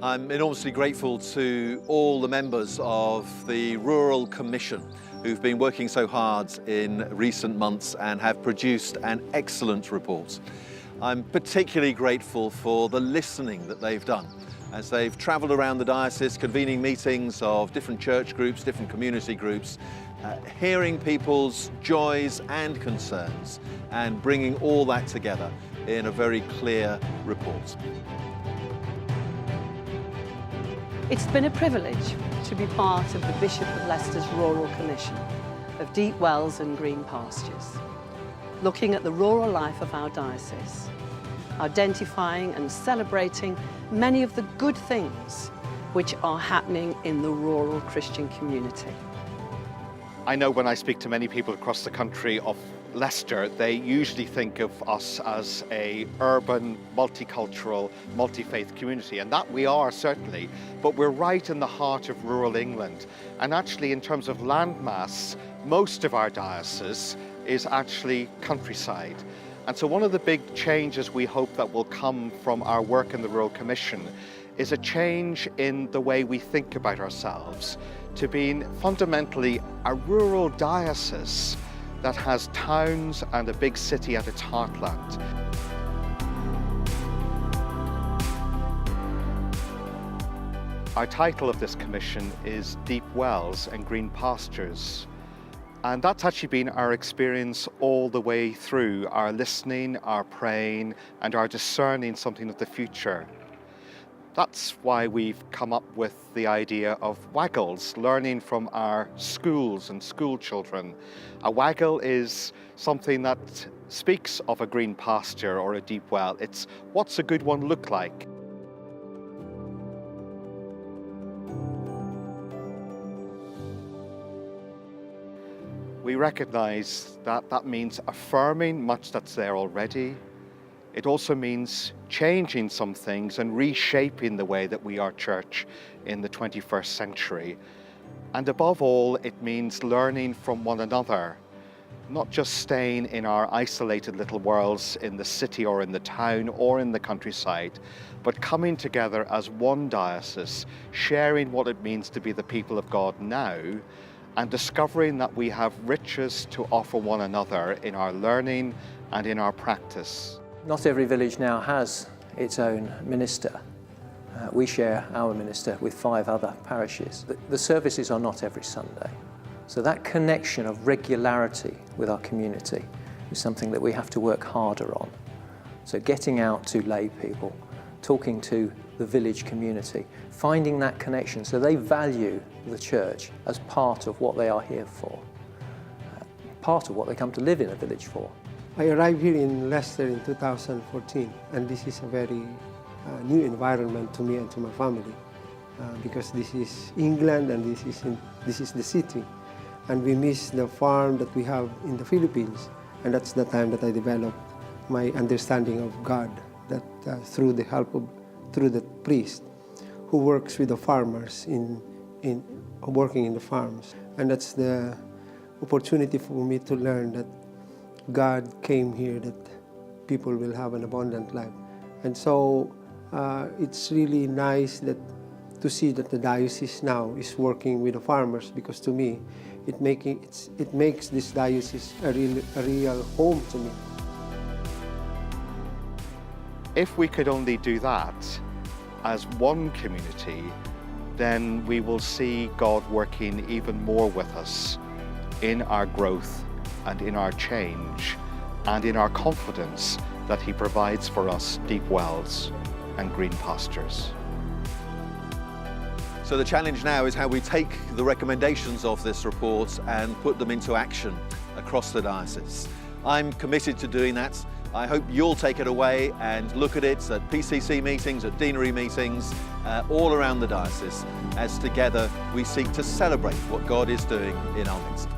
I'm enormously grateful to all the members of the Rural Commission who've been working so hard in recent months and have produced an excellent report. I'm particularly grateful for the listening that they've done as they've travelled around the diocese, convening meetings of different church groups, different community groups, hearing people's joys and concerns and bringing all that together in a very clear report. It's been a privilege to be part of the Bishop of Leicester's Rural Commission of Deep Wells and Green Pastures, looking at the rural life of our diocese, identifying and celebrating many of the good things which are happening in the rural Christian community. I know when I speak to many people across the country of Leicester, they usually think of us as a urban, multicultural, multi-faith community, and that we are certainly, but we're right in the heart of rural England. And actually, in terms of landmass, most of our diocese is actually countryside. And so one of the big changes we hope that will come from our work in the Rural Commission is a change in the way we think about ourselves, to being fundamentally a rural diocese that has towns and a big city at its heartland. Our title of this commission is Deep Wells and Green Pastures. And that's actually been our experience all the way through, our listening, our praying, and our discerning something of the future. That's why we've come up with the idea of waggles, learning from our schools and school children. A waggle is something that speaks of a green pasture or a deep well. It's what's a good one look like? We recognise that that means affirming much that's there already. It also means changing some things and reshaping the way that we are church in the 21st century. And above all, it means learning from one another, not just staying in our isolated little worlds in the city or in the town or in the countryside, but coming together as one diocese, sharing what it means to be the people of God now, and discovering that we have riches to offer one another in our learning and in our practice. Not every village now has its own minister. We share our minister with 5 other parishes. The services are not every Sunday. So that connection of regularity with our community is something that we have to work harder on. So getting out to lay people, talking to the village community, finding that connection so they value the church as part of what they are here for, part of what they come to live in a village for. I arrived here in Leicester in 2014, and this is a very new environment to me and to my family, because this is England and this is the city, and we miss the farm that we have in the Philippines, and that's the time that I developed my understanding of God, that through the priest who works with the farmers in working in the farms, and that's the opportunity for me to learn that God came here that people will have an abundant life. And so it's really nice to see that the diocese now is working with the farmers, because to me it makes this diocese a real home to me. If we could only do that as one community, then we will see God working even more with us in our growth and in our change and in our confidence that He provides for us deep wells and green pastures. So the challenge now is how we take the recommendations of this report and put them into action across the diocese. I'm committed to doing that. I hope you'll take it away and look at it at PCC meetings, at deanery meetings, all around the diocese, as together we seek to celebrate what God is doing in our midst.